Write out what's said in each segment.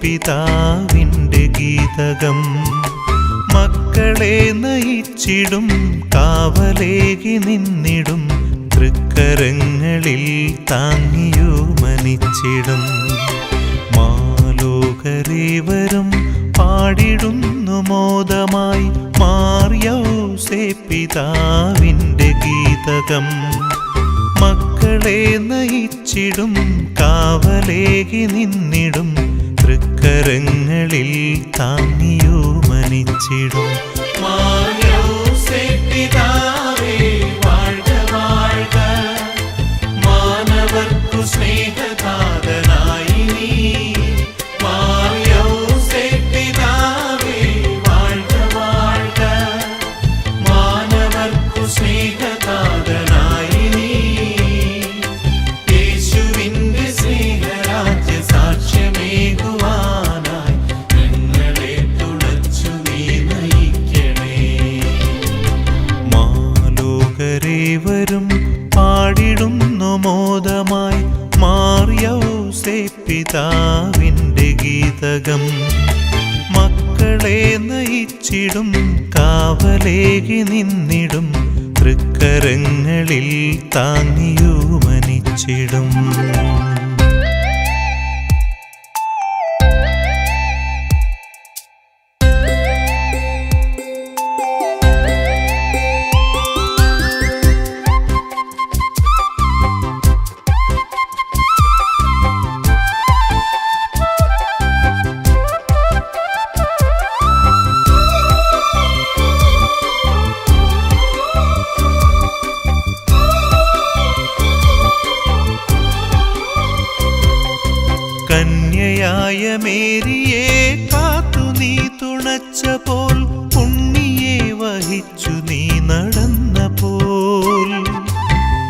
പിതാവിൻ്റെ ഗീതകം. മക്കളെ നയിച്ചിടും കാവലേകി നിന്നിടും തൃക്കരങ്ങളിൽ താങ്ങിയോമനിച്ചിടും. മാലോകരേവരും പാടിടുന്നു മോദമായി മാർയൗസേ പിതാവിൻ്റെ ഗീതകം. മക്കളെ നയിച്ചിടും കാവലേകി നിന്നിടും തൃക്കരങ്ങളിൽ താങ്ങിയോമനിച്ചിടും. മാർയൗസേ പിതാവേ വാഴ്ക വാഴ്ക, മാനവർക്കു സ്നേഹദാതനായി നീ. മാർയൗസേ പിതാവേ വാഴ്ക വാഴ്ക, മാനവർക്കു സ്നേഹദാതനായി നീ. യേശുവിന്റെ സ്നേഹരാജ്യ സാക്ഷ്യമേകുവാനായി ഞങ്ങളെ തുണച്ചു നീ നയിക്കണേ. മാലോകരേവരും പാടിടുന്നു മോദമായി മാർയൗസേ പിതാവിൻ്റെ ഗീതകം. മക്കളെ നയിച്ചിടും കാവലേകി നിന്നിടും തൃക്കരങ്ങളിൽ താങ്ങിയോമനിച്ചിടും. കന്യയായ മേരിയെ കാത്തു നീ തുണച്ചപ്പോൾ, ഉണ്ണിയെ വഹിച്ചു നീ നടന്നപ്പോൾ.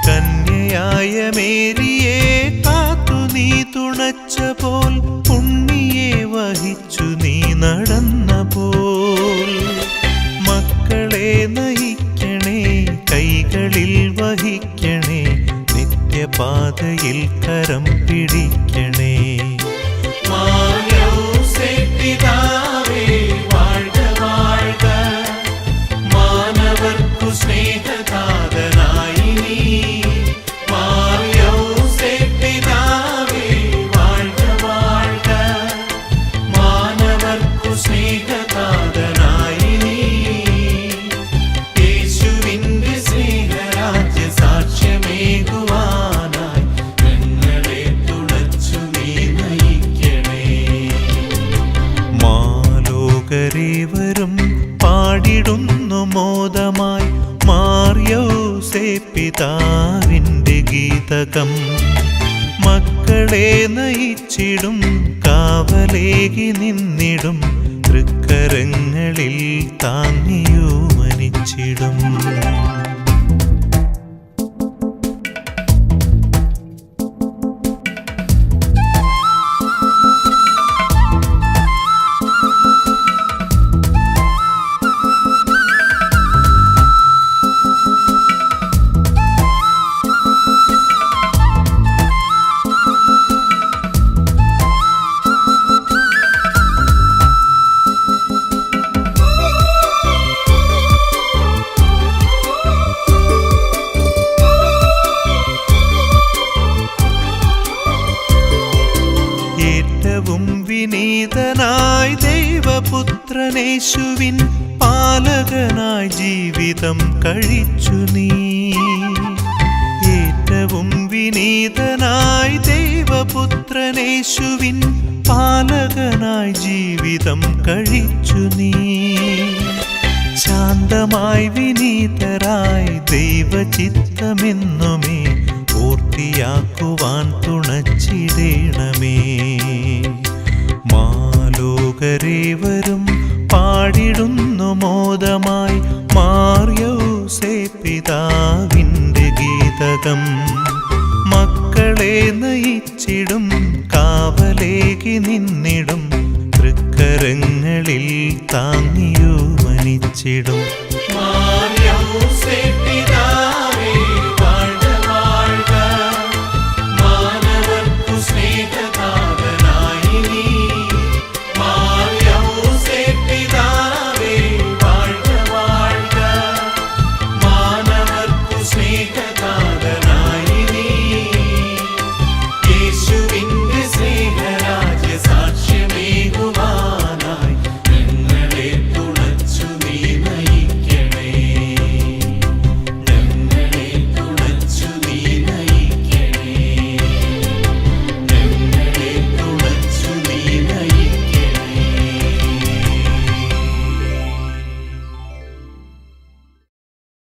കന്യയായ മേരിയെ കാത്തു നീ തുണച്ചപ്പോൾ, ഉണ്ണിയെ വഹിച്ചു നീ നടന്നപ്പോൾ. മക്കളെ നയിക്കണേ കൈകളിൽ വഹിക്കണേ, നിത്യപാതയിൽ കരം പിടിക്കണേ. മാർയൗസേ പിതാവേ വാഴ്ക വാഴ്ക, മാനവർക്കു സ്നേഹദാതനായി നീ. മാർയൗസേ പിതാവേ വാഴ്ക വാഴ്ക, മാനവർക്കു സ്നേഹദാതനായി നീ. യേശുവിന്റെ സ്നേഹരാജ്യ സാക്ഷ്യമേകുവാനായി ഞങ്ങളെ തുണച്ചു നീ നയിക്കണേ. മാലോകരേവരും പാടിടുന്നു മോദമായി മാർയൗസേ പിതാവിൻ്റെ ഗീതകം. മക്കളെ നയിച്ചിടും കാവലേകി നിന്നിടും തൃക്കരങ്ങളിൽ താങ്ങിയോമനിച്ചിടും. ഏറ്റവും വിനീതനായി ദൈവപുത്രനേശുവിൻ പാലകനായി ജീവിതം കഴിച്ചു നീ. ഏറ്റവും വിനീതനായി ദൈവപുത്രനേശുവിൻ പാലകനായി ജീവിതം കഴിച്ചു നീ. ശാന്തമായി വിനീതരായി ദൈവചിത്തമെന്നുമേ പൂർത്തിയാക്കുവാൻ തുണച്ചിടേണമേ. മാലോകരേവരും പാടിടുന്നു മോദമായി മാർയൗസേ പിതാവിൻ്റെ ഗീതകം. മക്കളെ നയിച്ചിടും കാവലേകി നിന്നിടും തൃക്കരങ്ങളിൽ താങ്ങിയോമനിച്ചിടും. മാർയൗസേ പിതാ